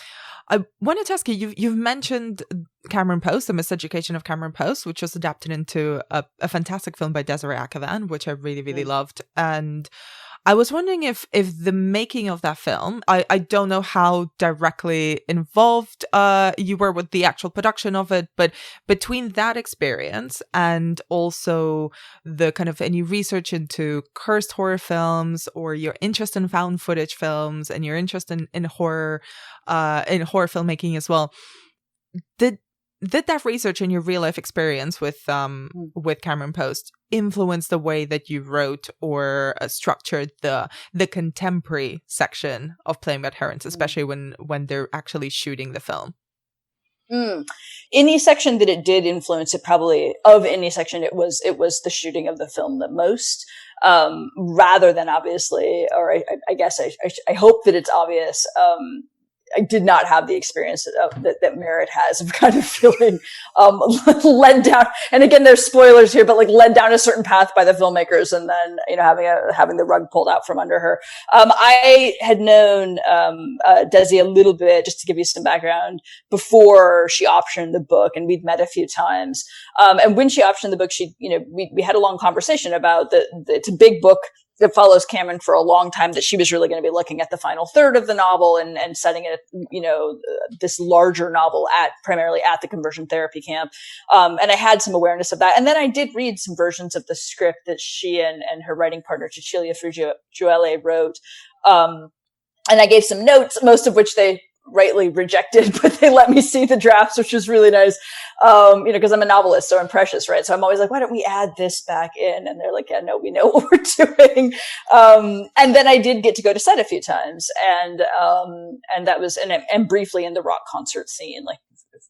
I wanted to ask you, you've mentioned Cameron Post, The Miseducation of Cameron Post, which was adapted into a fantastic film by Desiree Akavan, which I really, really loved. And I was wondering if the making of that film, I don't know how directly involved you were with the actual production of it, but between that experience and also the kind of any research into cursed horror films, or your interest in found footage films and your interest in horror filmmaking as well, did that research and your real life experience with Cameron Post influence the way that you wrote or structured the contemporary section of Plain Bad Heroines, especially when they're actually shooting the film? Any section that it did influence, it probably, of any section, it was the shooting of the film the most, rather than obviously, or I guess I hope that it's obvious, I did not have the experience that Merritt has of kind of feeling led down. And again, there's spoilers here, but like led down a certain path by the filmmakers, and then having the rug pulled out from under her. I had known Desi a little bit, just to give you some background, before she optioned the book, and we'd met a few times. And when she optioned the book, we had a long conversation about it's a big book that follows Cameron for a long time, that she was really going to be looking at the final third of the novel and setting it, this larger novel primarily at the conversion therapy camp. And I had some awareness of that. And then I did read some versions of the script that she and her writing partner, Cecilia Frugiuele, wrote. And I gave some notes, most of which they rightly rejected, but they let me see the drafts, which was really nice. Because I'm a novelist, so I'm precious, right? So I'm always like, why don't we add this back in? And they're like, yeah, no, we know what we're doing. And then I did get to go to set a few times, and that was, and briefly in the rock concert scene, like,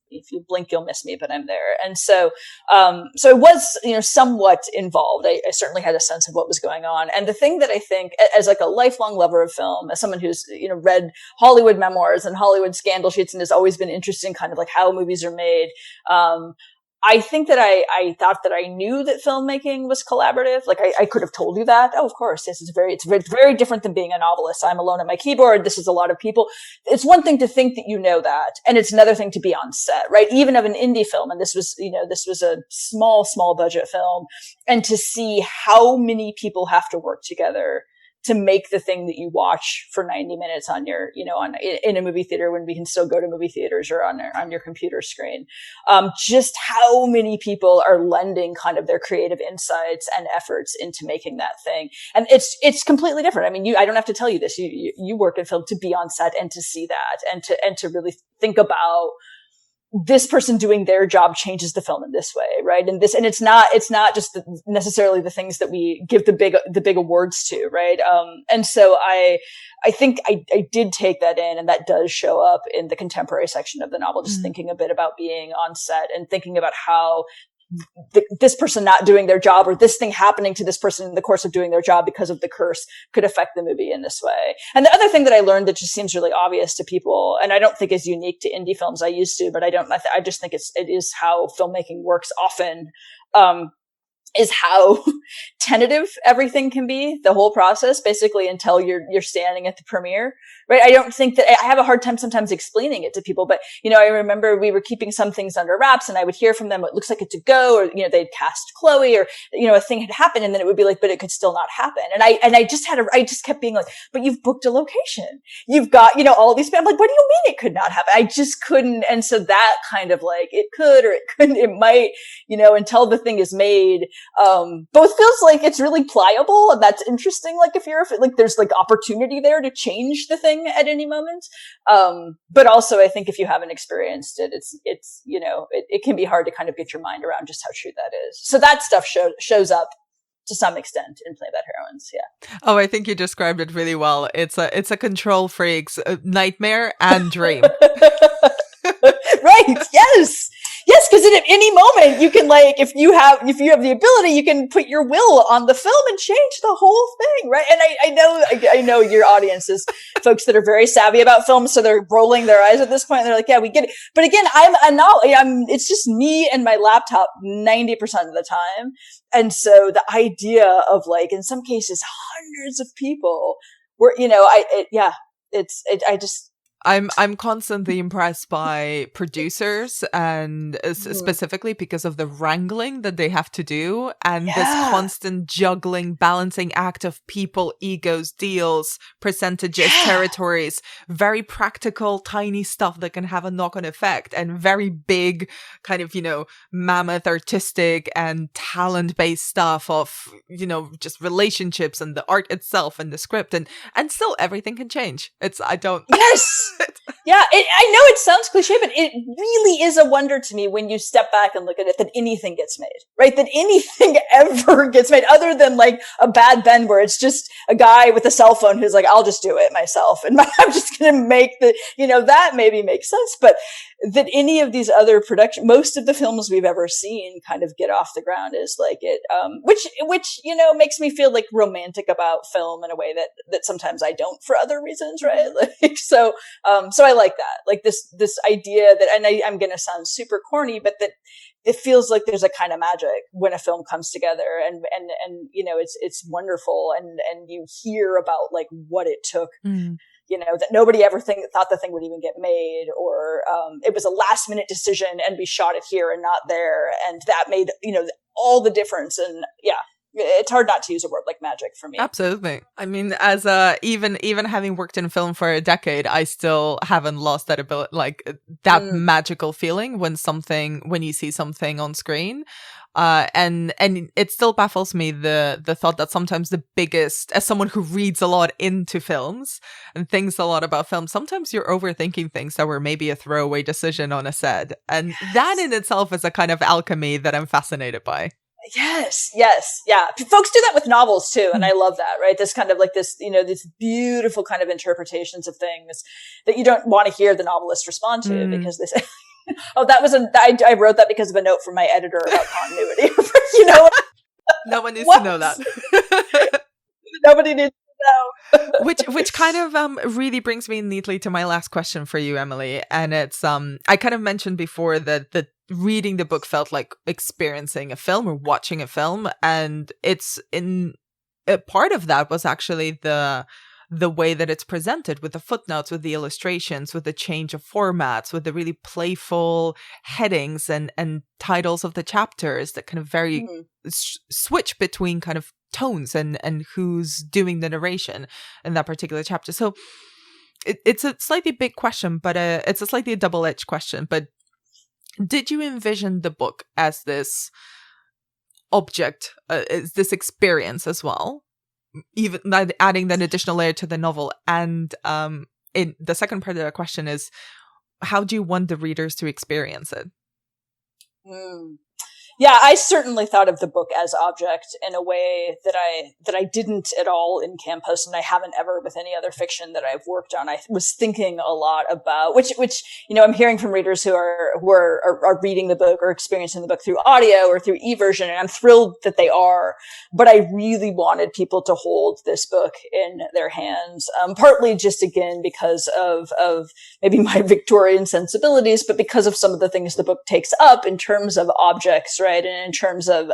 if you blink, you'll miss me, but I'm there. And so I was, somewhat involved. I certainly had a sense of what was going on. And the thing that I think, as like a lifelong lover of film, as someone who's, read Hollywood memoirs and Hollywood scandal sheets and has always been interested in kind of like how movies are made, I think that I thought that I knew that filmmaking was collaborative. Like I could have told you that. Oh, of course. Yes, it's very different than being a novelist. I'm alone at my keyboard. This is a lot of people. It's one thing to think that you know that. And it's another thing to be on set, right? Even of an indie film. And this was a small budget film. And to see how many people have to work together to make the thing that you watch for 90 minutes on your, in a movie theater when we can still go to movie theaters or on your computer screen. Just how many people are lending kind of their creative insights and efforts into making that thing. And it's completely different. I mean, I don't have to tell you this. You work in film to be on set and to see that and to really think about this person doing their job changes the film in this way, right? And it's not just necessarily the things that we give the big awards to, right? And so I think I did take that in, and that does show up in the contemporary section of the novel, just thinking a bit about being on set and thinking about how this person not doing their job or this thing happening to this person in the course of doing their job because of the curse could affect the movie in this way. And the other thing that I learned that just seems really obvious to people, and I don't think is unique to indie films, I used to, but I just think it is how filmmaking works often, is how tentative everything can be, the whole process, basically until you're standing at the premiere, right? I don't think that I have a hard time sometimes explaining it to people, but, I remember we were keeping some things under wraps and I would hear from them, it looks like it's a go, or, they'd cast Chloe or, a thing had happened and then it would be like, but it could still not happen. And I just kept being like, but you've booked a location. You've got, all these people. I'm like, what do you mean it could not happen? I just couldn't. And so that kind of like, it could, or it couldn't, it might, until the thing is made, both feels like it's really pliable and that's interesting. Like there's like opportunity there to change the thing at any moment. But also I think if you haven't experienced it, it's, it can be hard to kind of get your mind around just how true that is. So that stuff shows up to some extent in Plain Bad Heroines. Yeah. Oh, I think you described it really well. It's a control freak's nightmare and dream. Right. Yes. Yes, because at any moment you can if you have the ability, you can put your will on the film and change the whole thing, right? And I know your audience is folks that are very savvy about film, so they're rolling their eyes at this point. And they're like, yeah, we get it. But again, it's just me and my laptop 90% of the time. And so the idea of in some cases, hundreds of people were, I'm constantly impressed by producers and specifically because of the wrangling that they have to do and this constant juggling, balancing act of people, egos, deals, percentages, territories, very practical, tiny stuff that can have a knock-on effect and very big kind of, mammoth artistic and talent-based stuff of, just relationships and the art itself and the script and still everything can change. Yes. Yeah, I know it sounds cliche, but it really is a wonder to me when you step back and look at it that anything gets made, right? That anything ever gets made other than a Bad Ben where it's just a guy with a cell phone who's like, I'll just do it myself. And I'm just going to make that maybe makes sense. But that any of these other most of the films we've ever seen kind of get off the ground is which makes me feel romantic about film in a way that sometimes I don't for other reasons, right? So I like that, this idea that, and I'm going to sound super corny, but that it feels like there's a kind of magic when a film comes together and it's wonderful. And you hear about what it took, that nobody ever thought the thing would even get made, or it was a last minute decision and we shot it here and not there. And that made, all the difference. And yeah, it's hard not to use a word like magic for me. Absolutely. I mean, as even having worked in film for a decade, I still haven't lost that ability, that magical feeling when you see something on screen. And it still baffles me the thought that sometimes the biggest, as someone who reads a lot into films and thinks a lot about films, sometimes you're overthinking things that were maybe a throwaway decision on a set, and that in itself is a kind of alchemy that I'm fascinated by. Yes, yeah. Folks do that with novels too, and I love that, right? This kind of like this, these beautiful kind of interpretations of things that you don't want to hear the novelist respond to because they say, "Oh, I wrote that because of a note from my editor about continuity." No one needs to know that. Nobody needs to know. which kind of really brings me neatly to my last question for you, Emily, and it's I kind of mentioned before that reading the book felt like experiencing a film or watching a film, and it's in a part of that was actually the way that it's presented, with the footnotes, with the illustrations, with the change of formats, with the really playful headings and titles of the chapters that kind of very switch between kind of tones and who's doing the narration in that particular chapter. So it's a slightly big question, but it's a slightly double-edged question, but did you envision the book as this object, as this experience as well, even adding that additional layer to the novel? And in the second part of the question is, how do you want the readers to experience it? Yeah, I certainly thought of the book as object in a way that I didn't at all in Campus, and I haven't ever with any other fiction that I've worked on. I was thinking a lot about which I'm hearing from readers who are reading the book or experiencing the book through audio or through e-version, and I'm thrilled that they are. But I really wanted people to hold this book in their hands, partly just again because of maybe my Victorian sensibilities, but because of some of the things the book takes up in terms of objects. Right. And in terms of,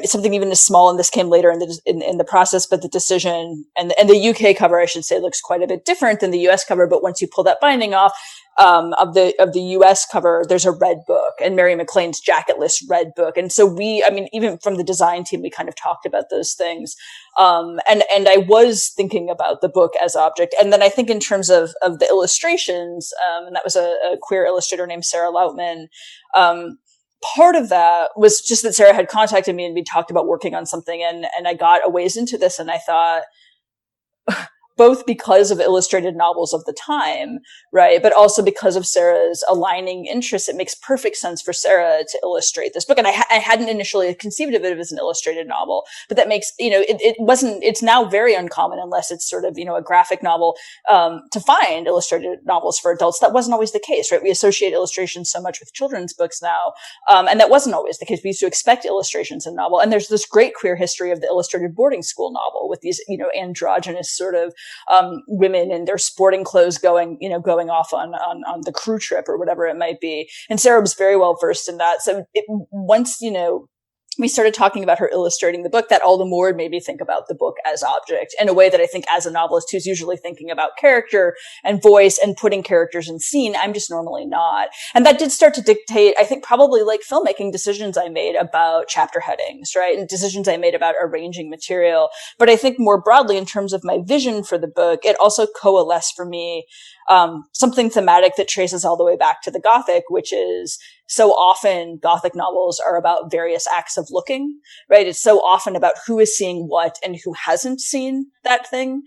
something even as small, and this came later in the process, but the decision and the UK cover, I should say, looks quite a bit different than the US cover. But once you pull that binding off, of the US cover, there's a red book, and Mary McLean's jacketless red book. And so even from the design team, we kind of talked about those things. And I was thinking about the book as object. And then I think in terms of the illustrations, and that was a queer illustrator named Sarah Lautman. Part of that was just that Sarah had contacted me and we talked about working on something, and I got a ways into this, and I thought, both because of illustrated novels of the time, right, but also because of Sarah's aligning interests, it makes perfect sense for Sarah to illustrate this book. And I hadn't initially conceived of it as an illustrated novel, but that makes, it's now very uncommon, unless it's sort of, a graphic novel, to find illustrated novels for adults. That wasn't always the case, right? We associate illustrations so much with children's books now. And that wasn't always the case. We used to expect illustrations in novel. And there's this great queer history of the illustrated boarding school novel with these, androgynous sort of women in their sporting clothes going off on the crew trip or whatever it might be. And Sarah was very well versed in that. So once, we started talking about her illustrating the book, that all the more made me think about the book as object in a way that I think as a novelist who's usually thinking about character and voice and putting characters in scene, I'm just normally not. And that did start to dictate, I think, probably like filmmaking decisions I made about chapter headings, right? And decisions I made about arranging material. But I think more broadly in terms of my vision for the book, it also coalesced for me something thematic that traces all the way back to the Gothic, which is so often Gothic novels are about various acts of looking, right? It's so often about who is seeing what and who hasn't seen that thing.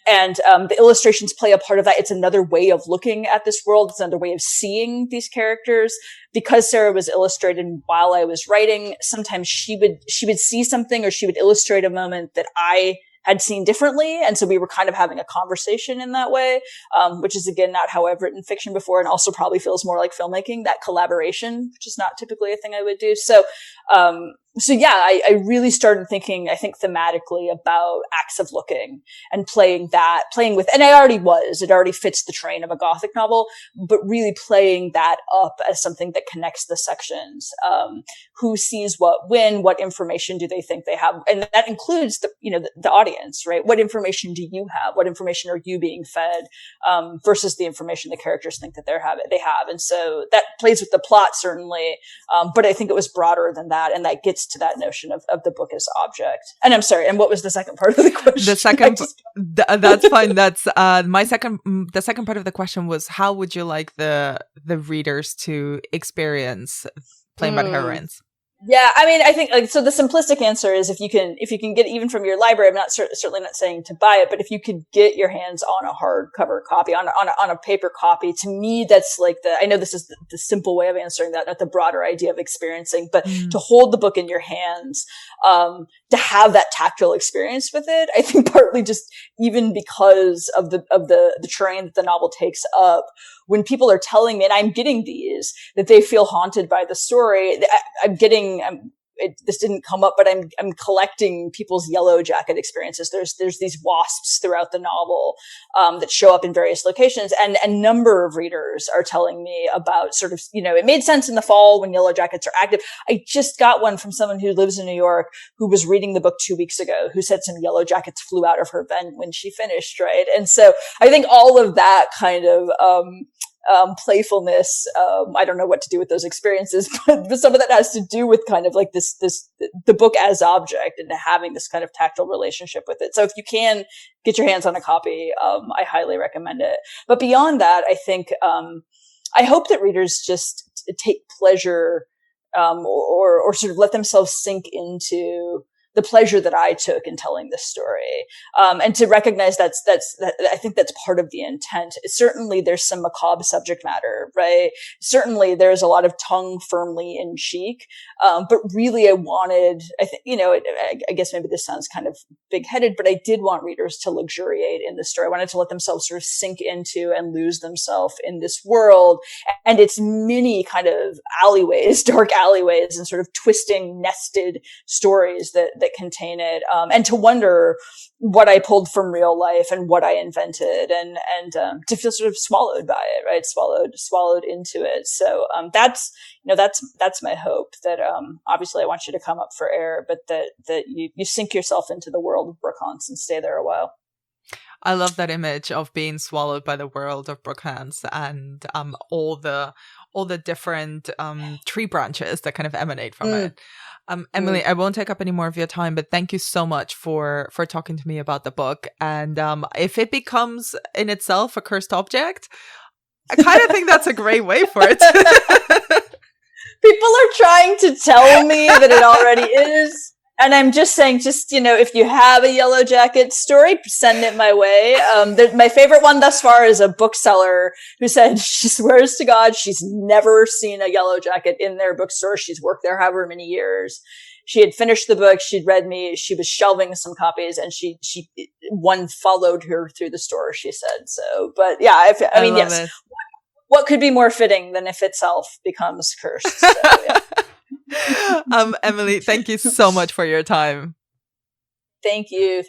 And the illustrations play a part of that. It's another way of looking at this world. It's another way of seeing these characters. Because Sarah was illustrated while I was writing, sometimes she would see something, or she would illustrate a moment that I had seen differently. And so we were kind of having a conversation in that way, which is, again, not how I've written fiction before, and also probably feels more like filmmaking, that collaboration, which is not typically a thing I would do. So yeah, I really started thinking, I think, thematically about acts of looking and playing with, and it already fits the train of a Gothic novel, but really playing that up as something that connects the sections. Who sees what when, what information do they think they have? And that includes the audience, right? What information do you have? What information are you being fed, versus the information the characters think that they have? And so that plays with the plot, certainly. But I think it was broader than that. And that gets to that notion of the book as object. And I'm sorry. And what was the second part of the question? The second, that's fine. That's the second part of the question was, how would you like the readers to experience Plain Bad Heroines? Yeah, I mean, I think like, so the simplistic answer is if you can get it even from your library. I'm not certainly not saying to buy it, but if you could get your hands on a hardcover copy, on a paper copy, to me that's like I know this is the simple way of answering that, not the broader idea of experiencing, but to hold the book in your hands, to have that tactile experience with it. I think partly just even because of the terrain that the novel takes up. When people are telling me, and I'm getting these, that they feel haunted by the story, this didn't come up, but I'm collecting people's yellow jacket experiences. There's these wasps throughout the novel, that show up in various locations, and a number of readers are telling me about sort of, it made sense in the fall when yellow jackets are active. I just got one from someone who lives in New York who was reading the book 2 weeks ago, who said some yellow jackets flew out of her vent when she finished, right? And so I think all of that kind of, playfulness. I don't know what to do with those experiences, but some of that has to do with kind of like the book as object and having this kind of tactile relationship with it. So if you can get your hands on a copy, I highly recommend it. But beyond that, I think, I hope that readers just take pleasure, or sort of let themselves sink into the pleasure that I took in telling this story. And to recognize that I think that's part of the intent. Certainly there's some macabre subject matter, right? Certainly there's a lot of tongue firmly in cheek. But really I wanted, I guess maybe this sounds kind of big-headed, but I did want readers to luxuriate in the story. I wanted to let themselves sort of sink into and lose themselves in this world and its many kind of alleyways, dark alleyways, and sort of twisting, nested stories that contain it, and to wonder what I pulled from real life and what I invented, and to feel sort of swallowed by it, right? Swallowed into it. So that's my hope. That obviously I want you to come up for air, but that you sink yourself into the world of Brookhaus and stay there a while. I love that image of being swallowed by the world of Brookhaus and all the different tree branches that kind of emanate from it. Emily, I won't take up any more of your time, but thank you so much for talking to me about the book. And if it becomes in itself a cursed object, I kind of think that's a great way for it. People are trying to tell me that it already is. And I'm just saying, if you have a yellow jacket story, send it my way. My favorite one thus far is a bookseller who said she swears to God she's never seen a yellow jacket in their bookstore. She's worked there however many years. She had finished the book. She'd read me. She was shelving some copies, and one followed her through the store, she said. So, but yeah, I mean, yes. It. What could be more fitting than if itself becomes cursed? So, yeah. Emily, thank you so much for your time. Thank you.